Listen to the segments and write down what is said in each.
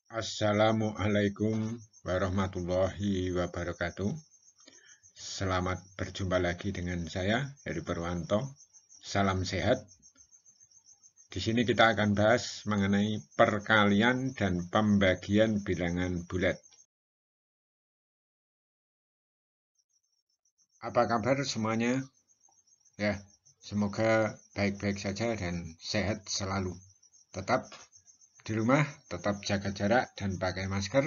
Assalamualaikum warahmatullahi wabarakatuh. Selamat berjumpa lagi dengan saya, Heri Purwanto. Salam sehat. Di sini kita akan bahas mengenai perkalian dan pembagian bilangan bulat. Apa kabar semuanya? Ya, semoga baik-baik saja dan sehat selalu. Tetap di rumah, tetap jaga jarak dan pakai masker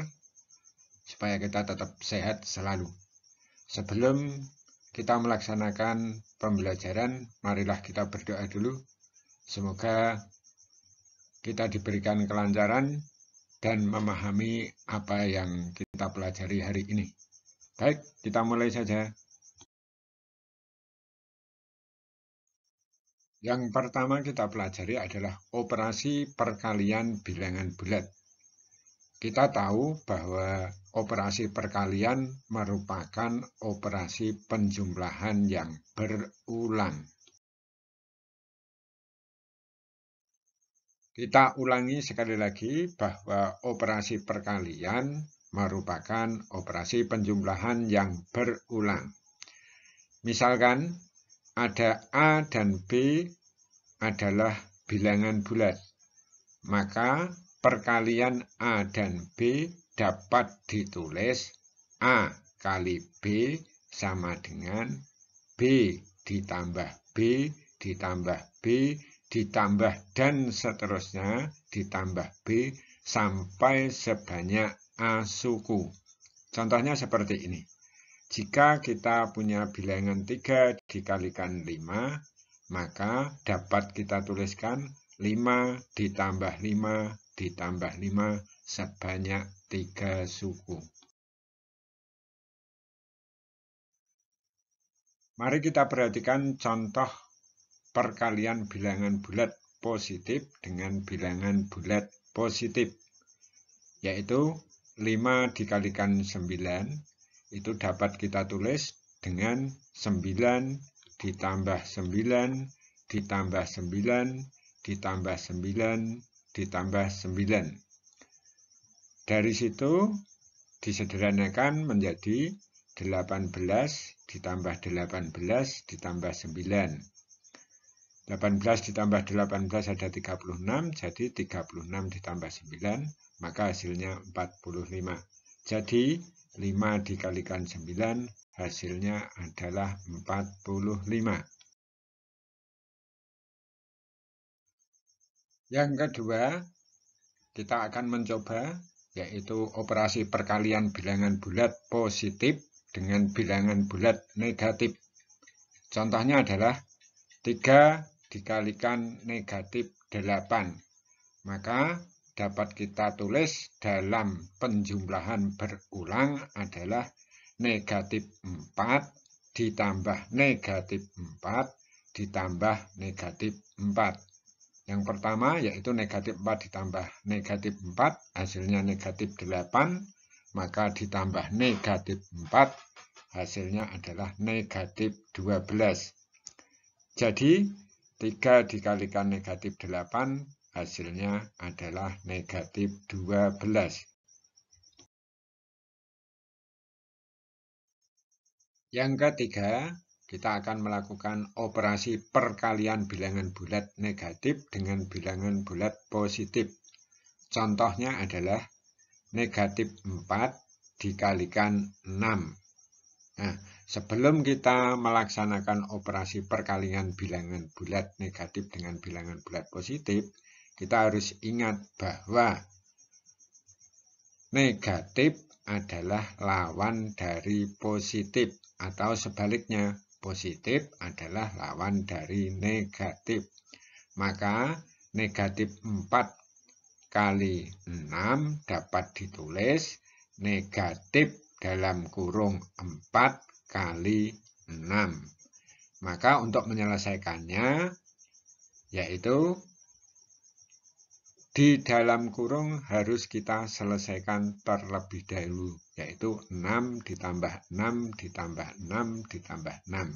supaya kita tetap sehat selalu. Sebelum kita melaksanakan pembelajaran, marilah kita berdoa dulu. Semoga kita diberikan kelancaran dan memahami apa yang kita pelajari hari ini. Baik, kita mulai saja. Yang pertama kita pelajari adalah operasi perkalian bilangan bulat. Kita tahu bahwa operasi perkalian merupakan operasi penjumlahan yang berulang. Kita ulangi sekali lagi bahwa operasi perkalian merupakan operasi penjumlahan yang berulang. Misalkan ada A dan B adalah bilangan bulat, maka perkalian A dan B dapat ditulis A kali B sama dengan B ditambah B ditambah B ditambah dan seterusnya ditambah B sampai sebanyak A suku. Contohnya seperti ini. Jika kita punya bilangan 3 dikalikan 5, maka dapat kita tuliskan 5 ditambah 5 ditambah 5 sebanyak 3 suku. Mari kita perhatikan contoh perkalian bilangan bulat positif dengan bilangan bulat positif, yaitu 5 dikalikan 9, itu dapat kita tulis dengan 9 ditambah 9 ditambah 9 ditambah 9 ditambah 9. Dari situ disederhanakan menjadi 18 ditambah 18 ditambah 9. 18 ditambah 18 ada 36, jadi 36 ditambah 9, maka hasilnya 45. Jadi 5 dikalikan 9, hasilnya adalah 45. Yang kedua, kita akan mencoba, yaitu operasi perkalian bilangan bulat positif dengan bilangan bulat negatif. Contohnya adalah 3 dikalikan negatif 8, maka dapat kita tulis dalam penjumlahan berulang adalah negatif 4 ditambah negatif 4 ditambah negatif 4. Yang pertama yaitu negatif 4 ditambah negatif 4, hasilnya negatif 8, maka ditambah negatif 4, hasilnya adalah negatif 12. Jadi 3 dikalikan negatif 8, hasilnya adalah negatif 12. Yang ketiga, kita akan melakukan operasi perkalian bilangan bulat negatif dengan bilangan bulat positif. Contohnya adalah negatif 4 dikalikan 6. Nah, sebelum kita melaksanakan operasi perkalian bilangan bulat negatif dengan bilangan bulat positif, kita harus ingat bahwa negatif adalah lawan dari positif, atau sebaliknya, positif adalah lawan dari negatif. Maka negatif 4 kali 6 dapat ditulis negatif dalam kurung 4 kali 6. Maka untuk menyelesaikannya, yaitu di dalam kurung harus kita selesaikan terlebih dahulu, yaitu 6 ditambah 6 ditambah 6 ditambah 6.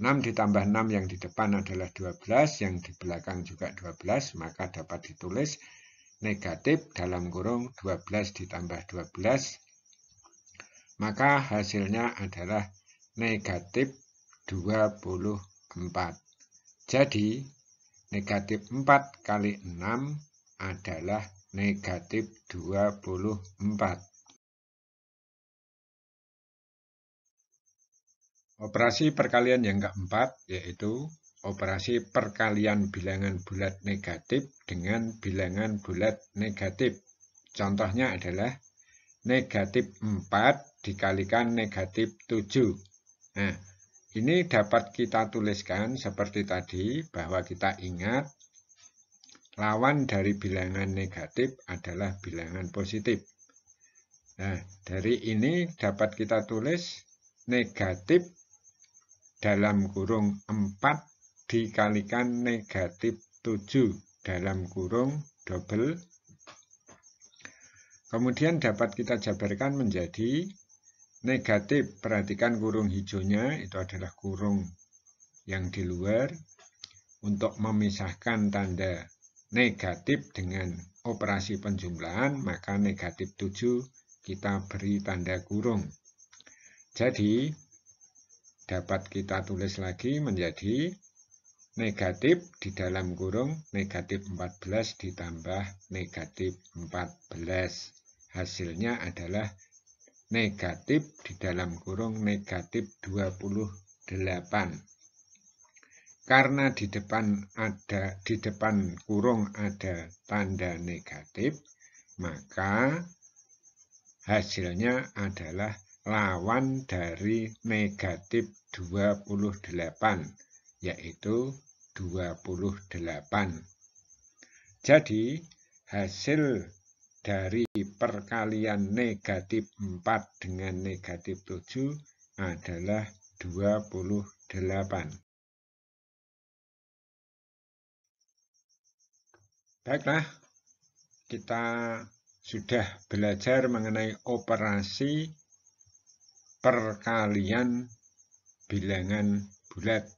6 ditambah 6 yang di depan adalah 12, yang di belakang juga 12, maka dapat ditulis negatif dalam kurung 12 ditambah 12, maka hasilnya adalah negatif 24. Jadi, negatif 4 kali 6 adalah negatif 24. Operasi perkalian yang keempat yaitu operasi perkalian bilangan bulat negatif dengan bilangan bulat negatif. Contohnya adalah negatif 4 dikalikan negatif 7. Nah, ini dapat kita tuliskan seperti tadi, bahwa kita ingat lawan dari bilangan negatif adalah bilangan positif. Nah, dari ini dapat kita tulis negatif dalam kurung 4 dikalikan negatif 7 dalam kurung double. Kemudian dapat kita jabarkan menjadi negatif, perhatikan kurung hijaunya itu adalah kurung yang di luar. Untuk memisahkan tanda negatif dengan operasi penjumlahan, maka negatif 7 kita beri tanda kurung. Jadi, dapat kita tulis lagi menjadi negatif di dalam kurung negatif 14 ditambah negatif 14. Hasilnya adalah negatif di dalam kurung negatif 28. Karena di depan kurung ada tanda negatif, maka hasilnya adalah lawan dari negatif 28, yaitu 28. Jadi, hasil dari perkalian negatif 4 dengan negatif 7 adalah 28. Baiklah, kita sudah belajar mengenai operasi perkalian bilangan bulat.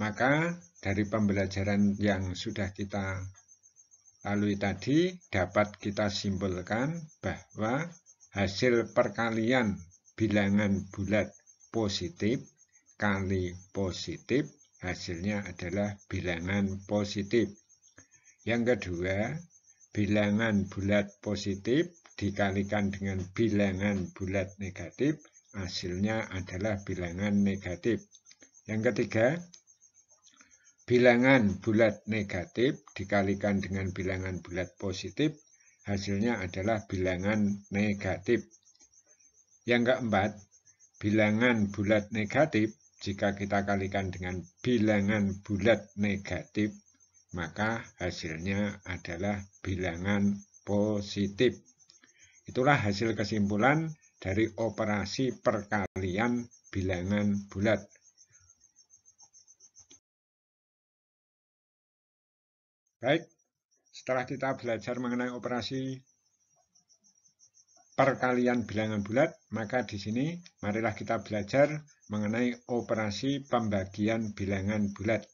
Maka dari pembelajaran yang sudah kita lalui tadi dapat kita simpulkan bahwa hasil perkalian bilangan bulat positif kali positif hasilnya adalah bilangan positif. Yang kedua, bilangan bulat positif dikalikan dengan bilangan bulat negatif, hasilnya adalah bilangan negatif. Yang ketiga, bilangan bulat negatif dikalikan dengan bilangan bulat positif, hasilnya adalah bilangan negatif. Yang keempat, bilangan bulat negatif jika kita kalikan dengan bilangan bulat negatif, maka hasilnya adalah bilangan positif. Itulah hasil kesimpulan dari operasi perkalian bilangan bulat. Baik, setelah kita belajar mengenai operasi perkalian bilangan bulat, maka di sini marilah kita belajar mengenai operasi pembagian bilangan bulat.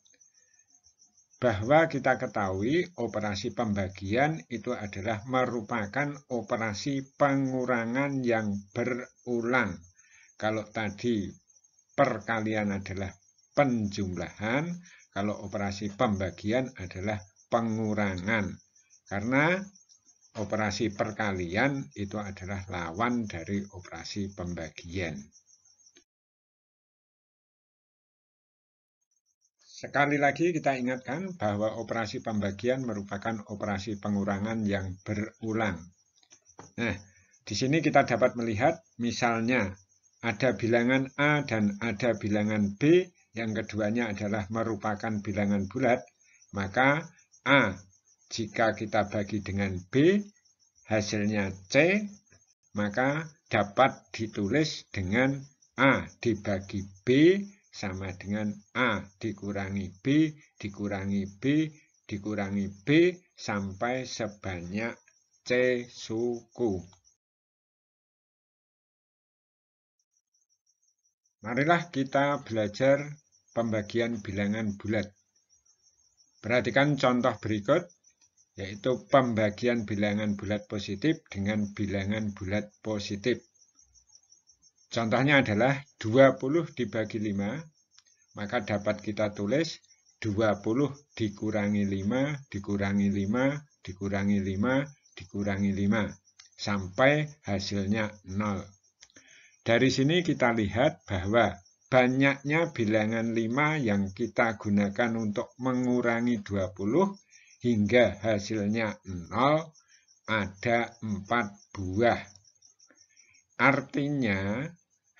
Bahwa kita ketahui operasi pembagian itu adalah merupakan operasi pengurangan yang berulang. Kalau tadi perkalian adalah penjumlahan, kalau operasi pembagian adalah pengurangan. Karena operasi perkalian itu adalah lawan dari operasi pembagian. Sekali lagi kita ingatkan bahwa operasi pembagian merupakan operasi pengurangan yang berulang. Nah, di sini kita dapat melihat misalnya ada bilangan A dan ada bilangan B, yang keduanya adalah merupakan bilangan bulat, maka A jika kita bagi dengan B, hasilnya C, maka dapat ditulis dengan A dibagi B sama dengan A dikurangi B, dikurangi B, dikurangi B, sampai sebanyak C suku. Marilah kita belajar pembagian bilangan bulat. Perhatikan contoh berikut. yaitu pembagian bilangan bulat positif dengan bilangan bulat positif. Contohnya adalah 20 dibagi 5, maka dapat kita tulis 20 dikurangi 5, dikurangi 5, dikurangi 5, dikurangi 5, sampai hasilnya 0. Dari sini kita lihat bahwa banyaknya bilangan 5 yang kita gunakan untuk mengurangi 20 hingga hasilnya 0 ada 4 buah. Artinya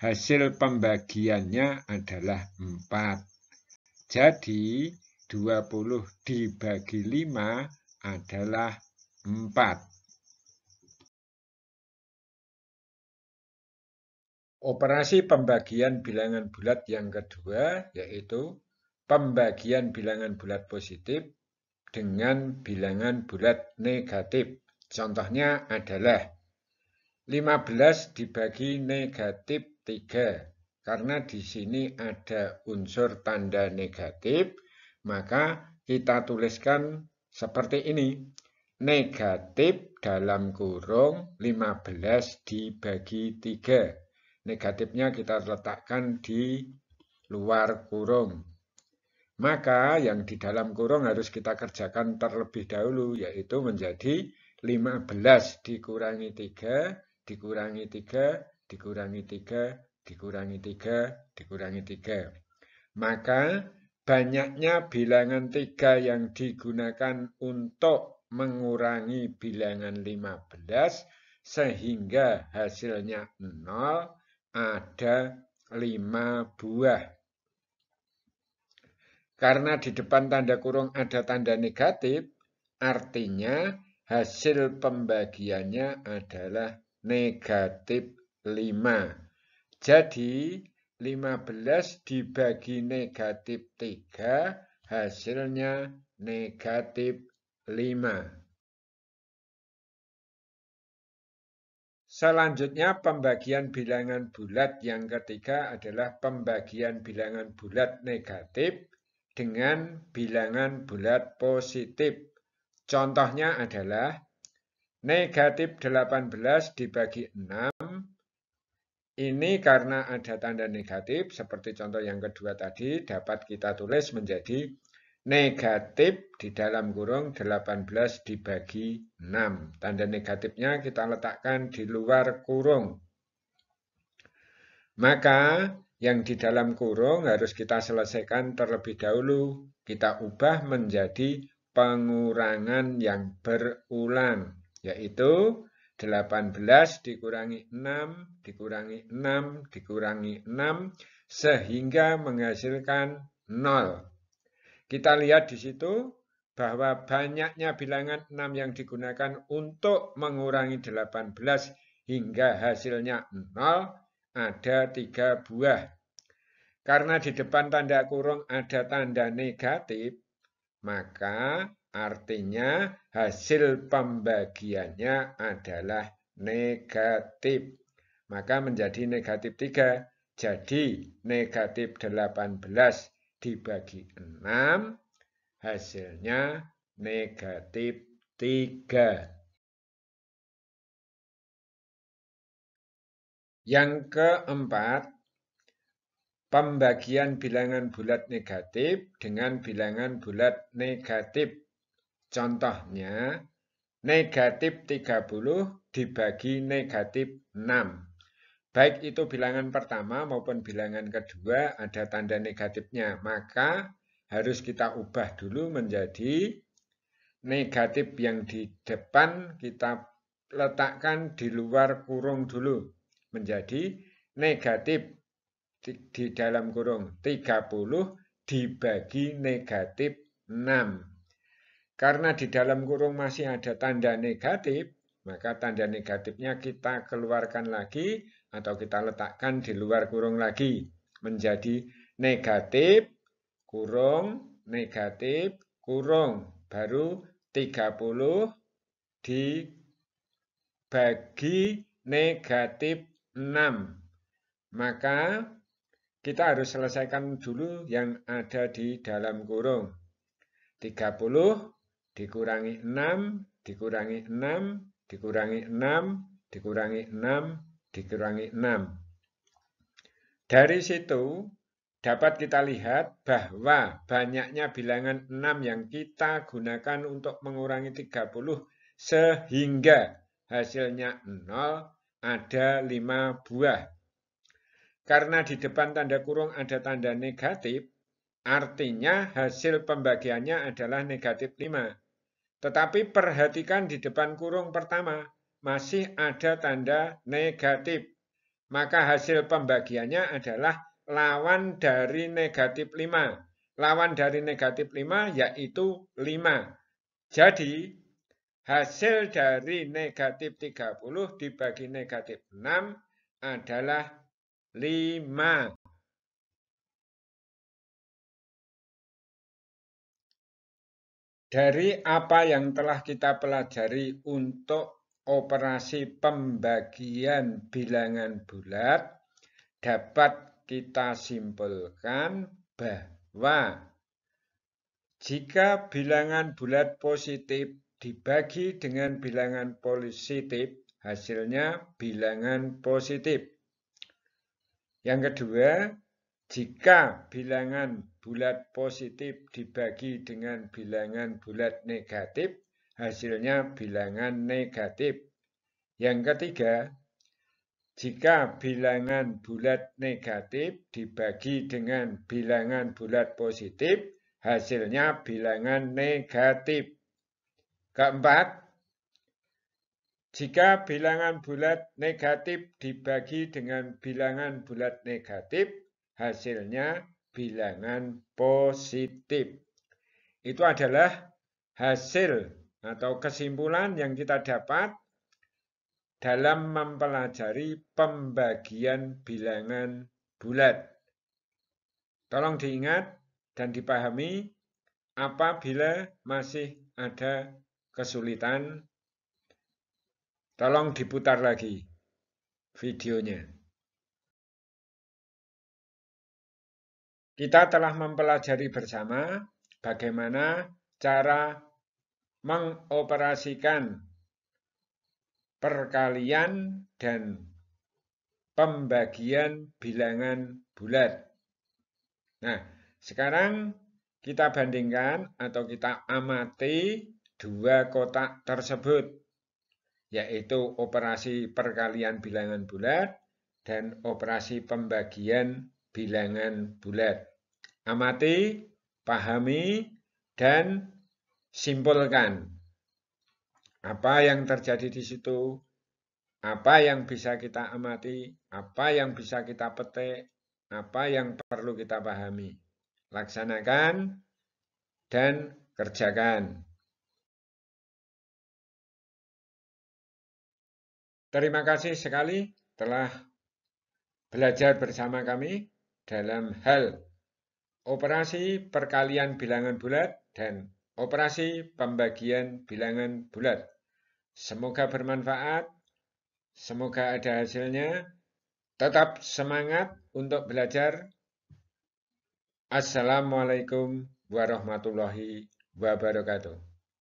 hasil pembagiannya adalah 4. Jadi 20 dibagi 5 adalah 4. Operasi pembagian bilangan bulat yang kedua yaitu pembagian bilangan bulat positif dengan bilangan bulat negatif. Contohnya adalah 15 dibagi negatif 3. Karena di sini ada unsur tanda negatif, maka kita tuliskan seperti ini. Negatif dalam kurung 15 dibagi 3. Negatifnya kita letakkan di luar kurung. Maka yang di dalam kurung harus kita kerjakan terlebih dahulu, yaitu menjadi 15 dikurangi 3, dikurangi 3, dikurangi 3, dikurangi 3, dikurangi 3. Maka banyaknya bilangan 3 yang digunakan untuk mengurangi bilangan 15 sehingga hasilnya 0 ada 5 buah. Karena di depan tanda kurung ada tanda negatif, artinya hasil pembagiannya adalah negatif 5. Jadi 15 dibagi negatif 3 hasilnya negatif 5. Selanjutnya pembagian bilangan bulat yang ketiga adalah pembagian bilangan bulat negatif dengan bilangan bulat positif. Contohnya adalah negatif 18 dibagi 6. Ini karena ada tanda negatif, seperti contoh yang kedua tadi, dapat kita tulis menjadi negatif di dalam kurung 18 dibagi 6. Tanda negatifnya kita letakkan di luar kurung. Maka yang di dalam kurung harus kita selesaikan terlebih dahulu. Kita ubah menjadi pengurangan yang berulang, yaitu 18 dikurangi 6, dikurangi 6, dikurangi 6, sehingga menghasilkan 0. Kita lihat di situ bahwa banyaknya bilangan 6 yang digunakan untuk mengurangi 18 hingga hasilnya 0 ada 3 buah. Karena di depan tanda kurung ada tanda negatif, maka artinya hasil pembagiannya adalah negatif. Maka menjadi negatif 3. Jadi negatif 18 dibagi 6 hasilnya negatif 3. Yang keempat, pembagian bilangan bulat negatif dengan bilangan bulat negatif. Contohnya, negatif 30 dibagi negatif 6. Baik itu bilangan pertama maupun bilangan kedua ada tanda negatifnya. Maka harus kita ubah dulu menjadi negatif yang di depan kita letakkan di luar kurung dulu. Menjadi negatif di dalam kurung 30 dibagi negatif 6. Karena di dalam kurung masih ada tanda negatif, maka tanda negatifnya kita keluarkan lagi atau kita letakkan di luar kurung lagi. Menjadi negatif, kurung, negatif, kurung. Baru 30 dibagi negatif 6. Maka kita harus selesaikan dulu yang ada di dalam kurung. 30 dikurangi 6, dikurangi 6, dikurangi 6, dikurangi 6, dikurangi 6. Dari situ dapat kita lihat bahwa banyaknya bilangan 6 yang kita gunakan untuk mengurangi 30 sehingga hasilnya 0 ada 5 buah. Karena di depan tanda kurung ada tanda negatif, artinya hasil pembagiannya adalah negatif 5. Tetapi perhatikan di depan kurung pertama, masih ada tanda negatif. Maka hasil pembagiannya adalah lawan dari negatif 5. Lawan dari negatif 5 yaitu 5. Jadi, hasil dari negatif 30 dibagi negatif 6 adalah 5. Dari apa yang telah kita pelajari untuk operasi pembagian bilangan bulat, dapat kita simpulkan bahwa jika bilangan bulat positif dibagi dengan bilangan positif, hasilnya bilangan positif. Yang kedua, jika bilangan bulat positif dibagi dengan bilangan bulat negatif, hasilnya bilangan negatif. Yang ketiga, jika bilangan bulat negatif dibagi dengan bilangan bulat positif, hasilnya bilangan negatif. Keempat, jika bilangan bulat negatif dibagi dengan bilangan bulat negatif, hasilnya bilangan positif. Itu adalah hasil atau kesimpulan yang kita dapat dalam mempelajari pembagian bilangan bulat. Tolong diingat dan dipahami apabila masih ada kesulitan. Tolong diputar lagi videonya. Kita telah mempelajari bersama bagaimana cara mengoperasikan perkalian dan pembagian bilangan bulat. Nah, sekarang kita bandingkan atau kita amati dua kotak tersebut, yaitu operasi perkalian bilangan bulat dan operasi pembagian bilangan bulat. Amati, pahami, dan simpulkan. Apa yang terjadi di situ, apa yang bisa kita amati, apa yang bisa kita petik, apa yang perlu kita pahami. Laksanakan dan kerjakan. Terima kasih sekali telah belajar bersama kami dalam hal operasi perkalian bilangan bulat dan operasi pembagian bilangan bulat. Semoga bermanfaat, semoga ada hasilnya. Tetap semangat untuk belajar. Assalamualaikum warahmatullahi wabarakatuh.